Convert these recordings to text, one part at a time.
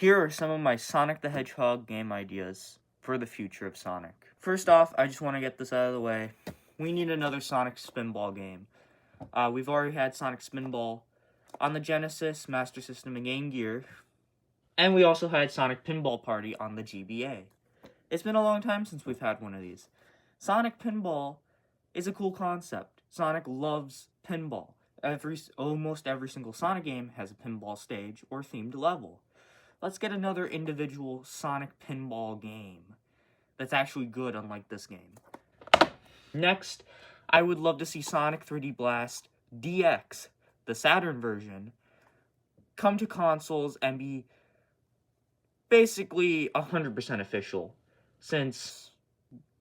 Here are some of my Sonic the Hedgehog game ideas for the future of Sonic. First off, I just want to get this out of the way. We need another Sonic Spinball game. We've already had Sonic Spinball on the Genesis, Master System, and Game Gear. And we also had Sonic Pinball Party on the GBA. It's been a long time since we've had one of these. Sonic Pinball is a cool concept. Sonic loves pinball. Almost every single Sonic game has a pinball stage or themed level. Let's get another individual Sonic pinball game that's actually good, unlike this game. Next, I would love to see Sonic 3D Blast DX, the Saturn version, come to consoles and be basically 100% official, since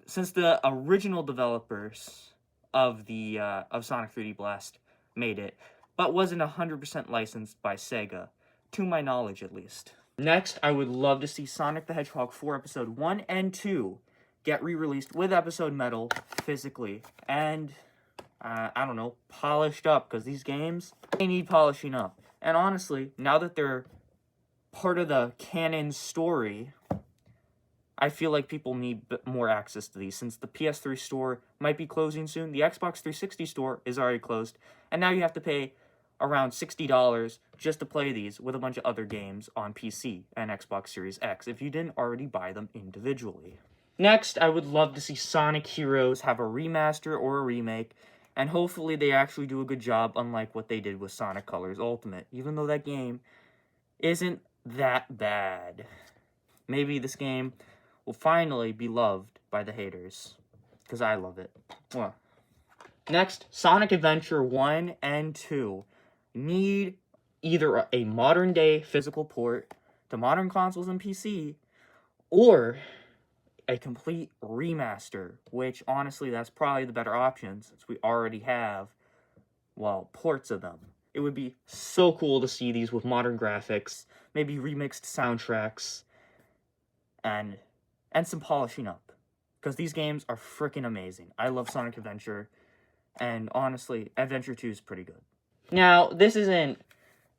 the original developers of Sonic 3D Blast made it, but wasn't 100% licensed by Sega, to my knowledge at least. Next, I would love to see Sonic the Hedgehog 4 Episode 1 and 2 get re-released with episode metal physically and, polished up, because these games, they need polishing up. And honestly, now that they're part of the canon story, I feel like people need more access to these, since the PS3 store might be closing soon. The Xbox 360 store is already closed, and now you have to pay around $60 just to play these with a bunch of other games on PC and Xbox Series X if you didn't already buy them individually. Next, I would love to see Sonic Heroes have a remaster or a remake, and hopefully they actually do a good job, unlike what they did with Sonic Colors Ultimate, even though that game isn't that bad. Maybe this game will finally be loved by the haters, because I love it. Well, next, Sonic Adventure 1 and 2 need either a modern-day physical port to modern consoles and PC, or a complete remaster, which, honestly, that's probably the better option, since we already have, ports of them. It would be so cool to see these with modern graphics, maybe remixed soundtracks, and some polishing up, because these games are freaking amazing. I love Sonic Adventure, and honestly, Adventure 2 is pretty good. Now, this isn't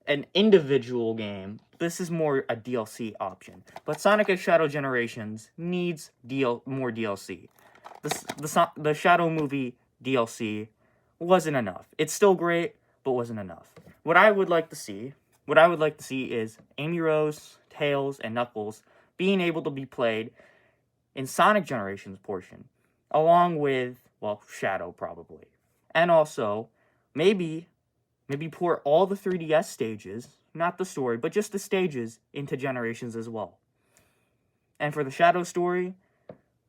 an individual game. This is more a DLC option. But Sonic and Shadow Generations needs more DLC. The Shadow movie DLC wasn't enough. It's still great, but wasn't enough. What I would like to see is Amy Rose, Tails, and Knuckles being able to be played in Sonic Generations portion, along with, Shadow probably. And also, maybe pour all the 3DS stages, not the story, but just the stages, into Generations as well. And for the Shadow story,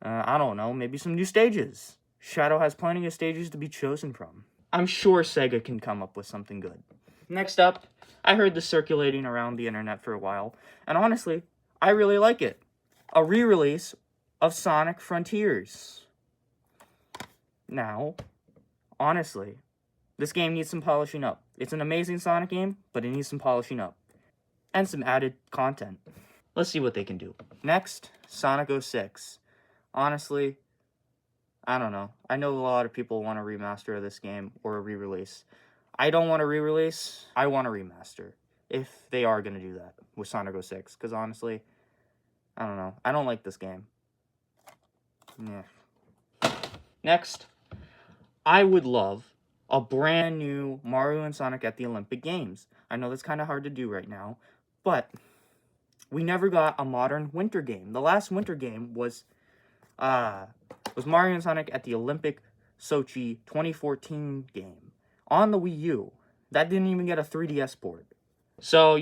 maybe some new stages. Shadow has plenty of stages to be chosen from. I'm sure Sega can come up with something good. Next up, I heard this circulating around the internet for a while, and honestly, I really like it. A re-release of Sonic Frontiers. Now, honestly, this game needs some polishing up. It's an amazing Sonic game, but it needs some polishing up. And some added content. Let's see what they can do. Next, Sonic 06. Honestly, I don't know. I know a lot of people want a remaster of this game or a re-release. I don't want a re-release. I want a remaster. If they are going to do that with Sonic 06. Because honestly, I don't know. I don't like this game. Yeah. Next, I would love a brand new Mario and Sonic at the Olympic Games. I know that's kind of hard to do right now, but we never got a modern winter game. The last winter game was Mario and Sonic at the Olympic Sochi 2014 game on the Wii U. That didn't even get a 3DS port. So,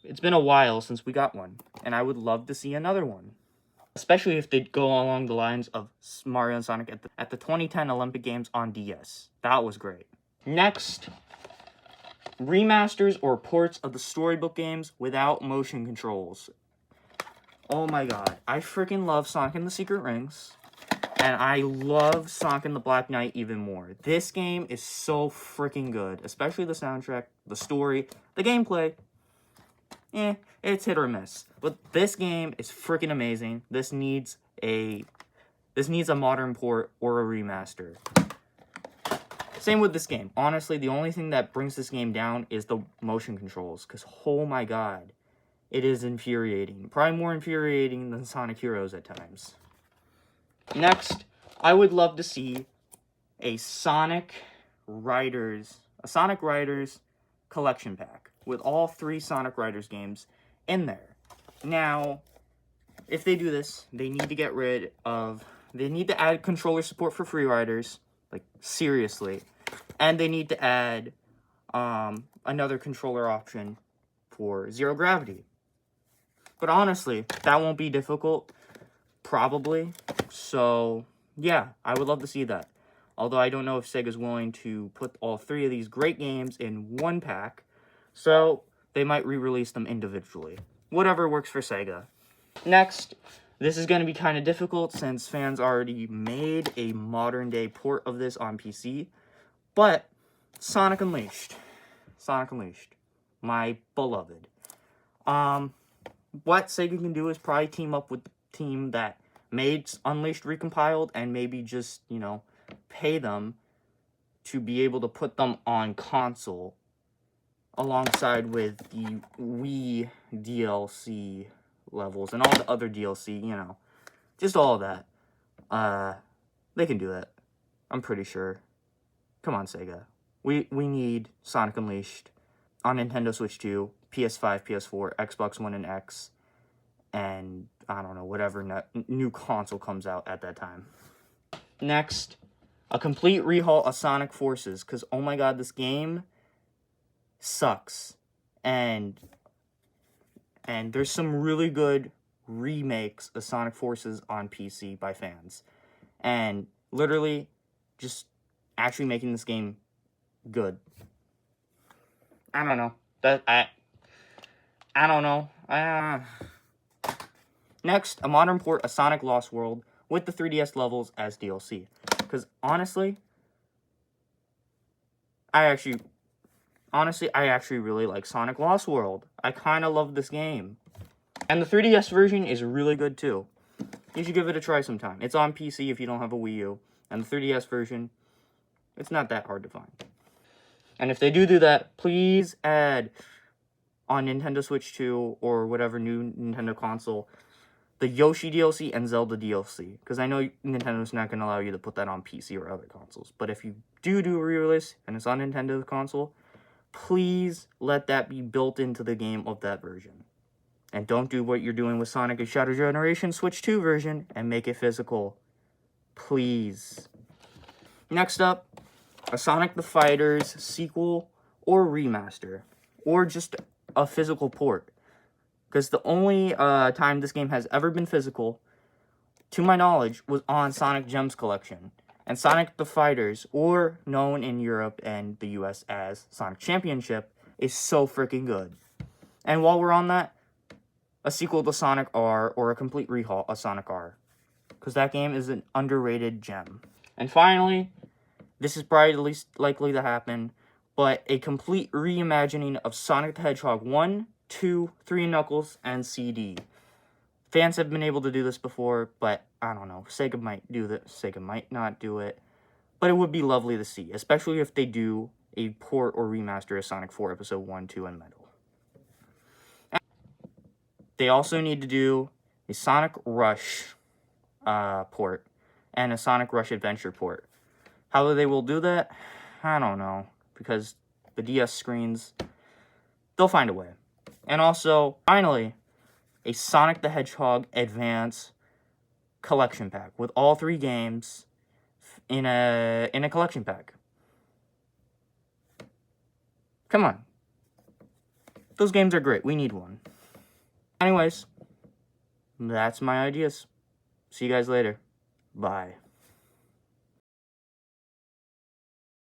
it's been a while since we got one, and I would love to see another one. Especially if they go along the lines of Mario and Sonic at the 2010 Olympic Games on DS. That was great. Next, remasters or ports of the Storybook games without motion controls. Oh my god. I freaking love Sonic and the Secret Rings. And I love Sonic and the Black Knight even more. This game is so freaking good. Especially the soundtrack, the story, the gameplay. It's hit or miss. But this game is freaking amazing. This needs a modern port or a remaster. Same with this game. Honestly, the only thing that brings this game down is the motion controls. Because, oh my god. it is infuriating. Probably more infuriating than Sonic Heroes at times. Next, I would love to see a Sonic Riders collection pack with all 3 Sonic Riders games in there. Now, if they do this, they need to add controller support for free riders, like seriously, and they need to add another controller option for Zero Gravity. But honestly, that won't be difficult, probably. So, yeah, I would love to see that. Although I don't know if Sega's willing to put all 3 of these great games in one pack, so they might re-release them individually. Whatever works for Sega. Next, this is going to be kind of difficult since fans already made a modern-day port of this on PC, but Sonic Unleashed. Sonic Unleashed. My beloved. What Sega can do is probably team up with the team that made Unleashed recompiled and maybe just, pay them to be able to put them on console alongside with the Wii DLC levels and all the other DLC, just all of that. They can do that. I'm pretty sure. Come on, Sega. We need Sonic Unleashed on Nintendo Switch 2, PS5, PS4, Xbox One and X, and I don't know, whatever new console comes out at that time. Next, a complete rehaul of Sonic Forces, because oh my god, this game sucks. And there's some really good remakes of Sonic Forces on PC by fans. And literally, just actually making this game good. I don't know. I don't know. Next, a modern port of Sonic Lost World with the 3DS levels as DLC. Because honestly, I actually really like Sonic Lost World. I kind of love this game. And the 3DS version is really good too. You should give it a try sometime. It's on PC if you don't have a Wii U. And the 3DS version, it's not that hard to find. And if they do that, please add on Nintendo Switch 2 or whatever new Nintendo console the Yoshi DLC and Zelda DLC. Because I know Nintendo's not going to allow you to put that on PC or other consoles. But if you do a re-release and it's on Nintendo's console, please let that be built into the game of that version. And don't do what you're doing with Sonic and Shadow Generation Switch 2 version and make it physical. Please. Next up, a Sonic the Fighters sequel or remaster. Or just a physical port. Because the only time this game has ever been physical, to my knowledge, was on Sonic Gems Collection. And Sonic the Fighters, or known in Europe and the US as Sonic Championship, is so freaking good. And while we're on that, a sequel to Sonic R, or a complete rehaul of Sonic R. Because that game is an underrated gem. And finally, this is probably the least likely to happen, but a complete reimagining of Sonic the Hedgehog 1, 2, 3 Knuckles, and CD. Fans have been able to do this before, but I don't know. Sega might do this. Sega might not do it. But it would be lovely to see, especially if they do a port or remaster of Sonic 4 Episode 1, 2, and Metal. They also need to do a Sonic Rush port and a Sonic Rush Adventure port. How they will do that, I don't know. Because the DS screens, they'll find a way. And also, finally, a Sonic the Hedgehog Advance collection pack with all 3 games in a collection pack. Come on. Those games are great. We need one. Anyways, that's my ideas. See you guys later. Bye.